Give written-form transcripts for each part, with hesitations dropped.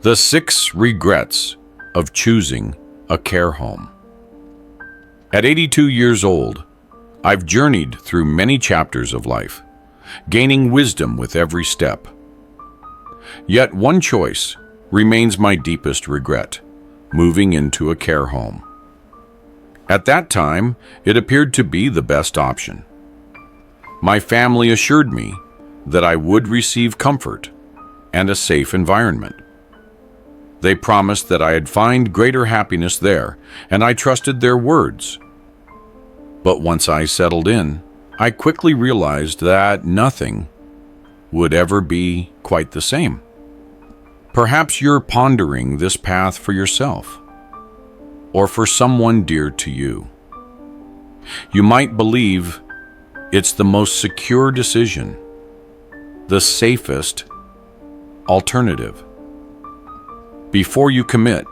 The 6 regrets of choosing a care home. At 82 years old, I've journeyed through many chapters of life, gaining wisdom with every step. Yet one choice remains my deepest regret: moving into a care home. At that time, it appeared to be the best option. My family assured me that I would receive comfort and a safe environment. They promised that I'd find greater happiness there, and I trusted their words. But once I settled in, I quickly realized that nothing would ever be quite the same. Perhaps you're pondering this path for yourself, or for someone dear to you. You might believe it's the most secure decision, the safest alternative. Before you commit,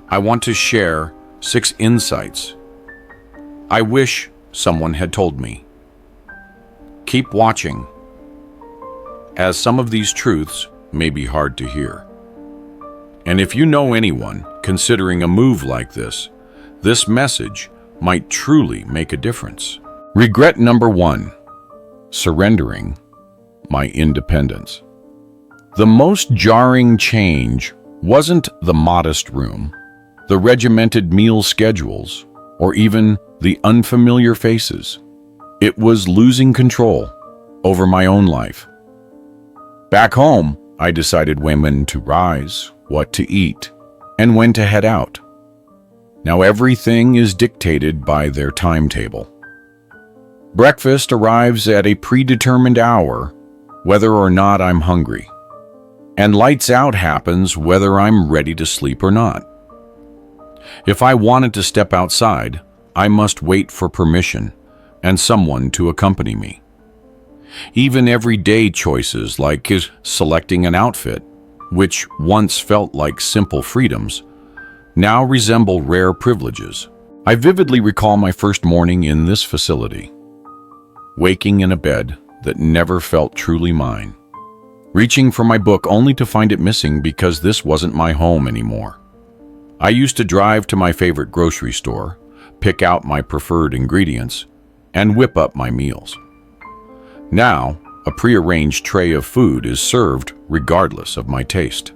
I want to share 6 insights I wish someone had told me. Keep watching, as some of these truths may be hard to hear. And if you know anyone considering a move like this message might truly make a difference. Regret number 1: surrendering my independence. The most jarring change wasn't the modest room, the regimented meal schedules, or even the unfamiliar faces. It was losing control over my own life. Back home, I decided when to rise, what to eat, and when to head out. Now everything is dictated by their timetable. Breakfast arrives at a predetermined hour, whether or not I'm hungry. And lights out happens whether I'm ready to sleep or not. If I wanted to step outside, I must wait for permission and someone to accompany me. Even everyday choices like selecting an outfit, which once felt like simple freedoms, now resemble rare privileges. I vividly recall my first morning in this facility, waking in a bed that never felt truly mine. Reaching for my book only to find it missing because this wasn't my home anymore. I used to drive to my favorite grocery store, pick out my preferred ingredients, and whip up my meals. Now, a prearranged tray of food is served regardless of my taste.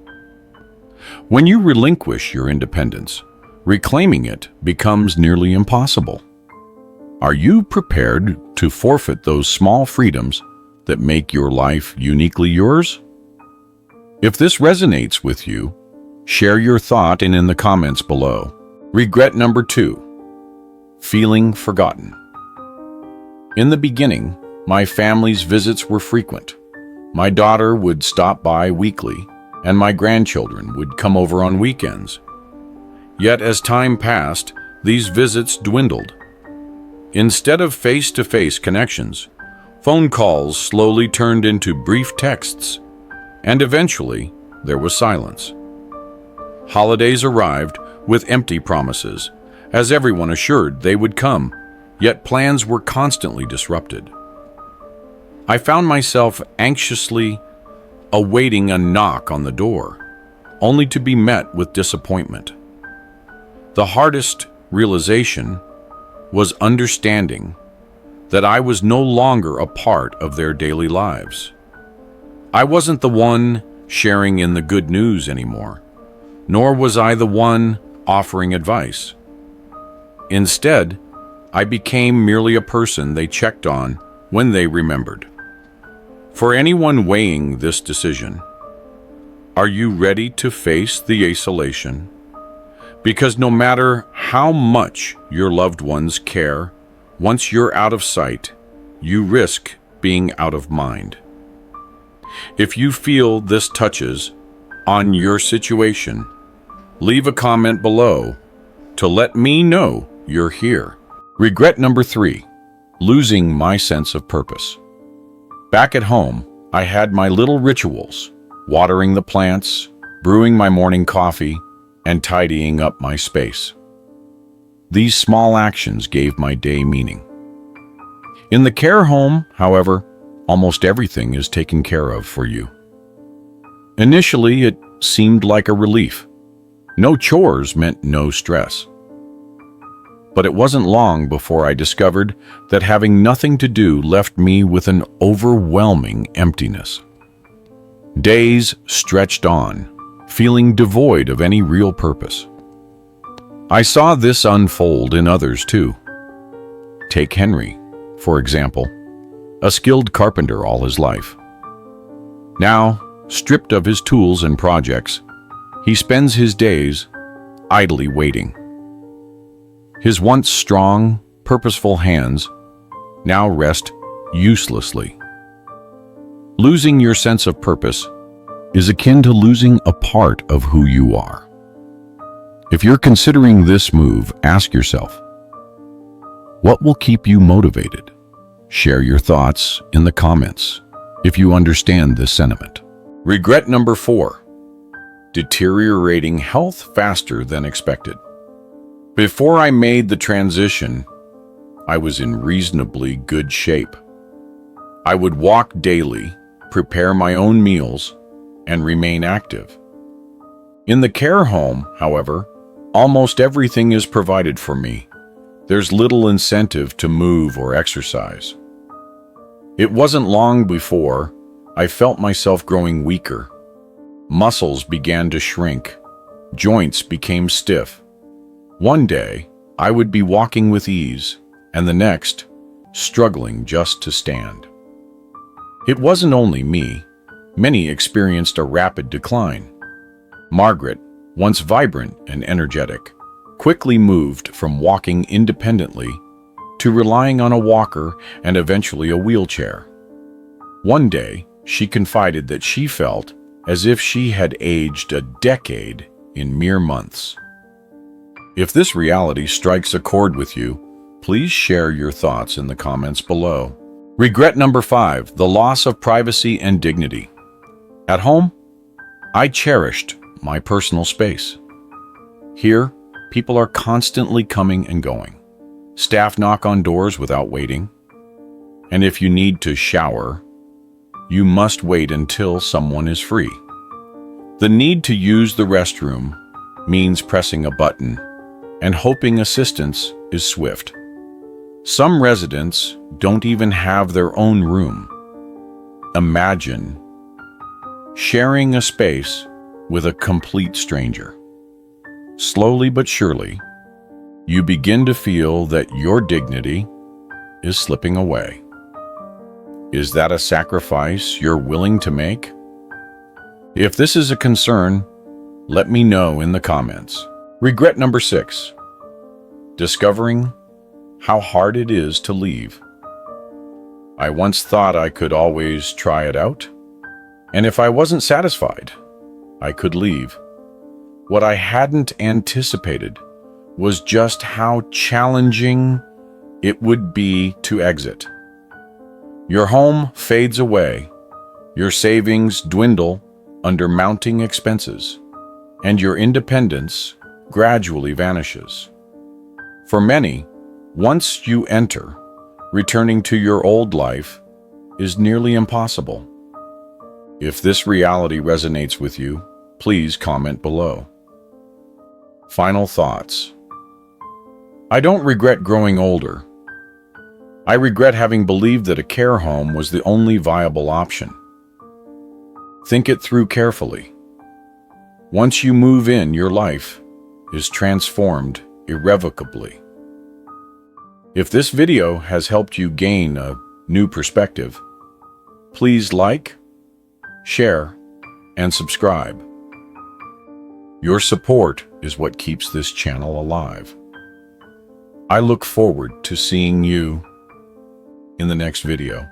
When you relinquish your independence, reclaiming it becomes nearly impossible. Are you prepared to forfeit those small freedoms that make your life uniquely yours? If this resonates with you, share your thought in the comments below. Regret number 2: feeling forgotten. In the beginning, my family's visits were frequent. My daughter would stop by weekly, and my grandchildren would come over on weekends. Yet as time passed, these visits dwindled. Instead of face-to-face connections, phone calls slowly turned into brief texts, and eventually there was silence. Holidays arrived with empty promises, as everyone assured they would come, yet plans were constantly disrupted. I found myself anxiously awaiting a knock on the door, only to be met with disappointment. The hardest realization was understanding that I was no longer a part of their daily lives. I wasn't the one sharing in the good news anymore, nor was I the one offering advice. Instead, I became merely a person they checked on when they remembered. For anyone weighing this decision, are you ready to face the isolation? Because no matter how much your loved ones care, once you're out of sight, you risk being out of mind. If you feel this touches on your situation, leave a comment below to let me know you're here. Regret number 3: losing my sense of purpose. Back at home, I had my little rituals: watering the plants, brewing my morning coffee, and tidying up my space. These small actions gave my day meaning. In the care home, however, almost everything is taken care of for you. Initially, it seemed like a relief. No chores meant no stress. But it wasn't long before I discovered that having nothing to do left me with an overwhelming emptiness. Days stretched on, feeling devoid of any real purpose. I saw this unfold in others too. Take Henry, for example, a skilled carpenter all his life. Now, stripped of his tools and projects, he spends his days idly waiting. His once strong, purposeful hands now rest uselessly. Losing your sense of purpose is akin to losing a part of who you are. If you're considering this move, ask yourself, what will keep you motivated? Share your thoughts in the comments if you understand this sentiment. Regret number 4, deteriorating health faster than expected. Before I made the transition, I was in reasonably good shape. I would walk daily, prepare my own meals, and remain active. In the care home, however, almost everything is provided for me. There's little incentive to move or exercise. It wasn't long before I felt myself growing weaker. Muscles began to shrink. Joints became stiff. One day, I would be walking with ease, and the next, struggling just to stand. It wasn't only me. Many experienced a rapid decline. Margaret, once vibrant and energetic, quickly moved from walking independently to relying on a walker and eventually a wheelchair. One day, she confided that she felt as if she had aged a decade in mere months. If this reality strikes a chord with you, please share your thoughts in the comments below. Regret number 5, the loss of privacy and dignity. At home, I cherished my personal space. Here, people are constantly coming and going. Staff knock on doors without waiting. And if you need to shower, you must wait until someone is free. The need to use the restroom means pressing a button and hoping assistance is swift. Some residents don't even have their own room. Imagine sharing a space with a complete stranger. Slowly but surely, you begin to feel that your dignity is slipping away. Is that a sacrifice you're willing to make? If this is a concern, let me know in the comments. Regret number 6, discovering how hard it is to leave. I once thought I could always try it out, and if I wasn't satisfied, I could leave. What I hadn't anticipated was just how challenging it would be to exit. Your home fades away, your savings dwindle under mounting expenses, and your independence gradually vanishes. For many, once you enter, returning to your old life is nearly impossible. If this reality resonates with you, please comment below. Final thoughts. I don't regret growing older. I regret having believed that a care home was the only viable option. Think it through carefully. Once you move in, your life is transformed irrevocably. If this video has helped you gain a new perspective, please like, share, and subscribe. Your support is what keeps this channel alive. I look forward to seeing you in the next video.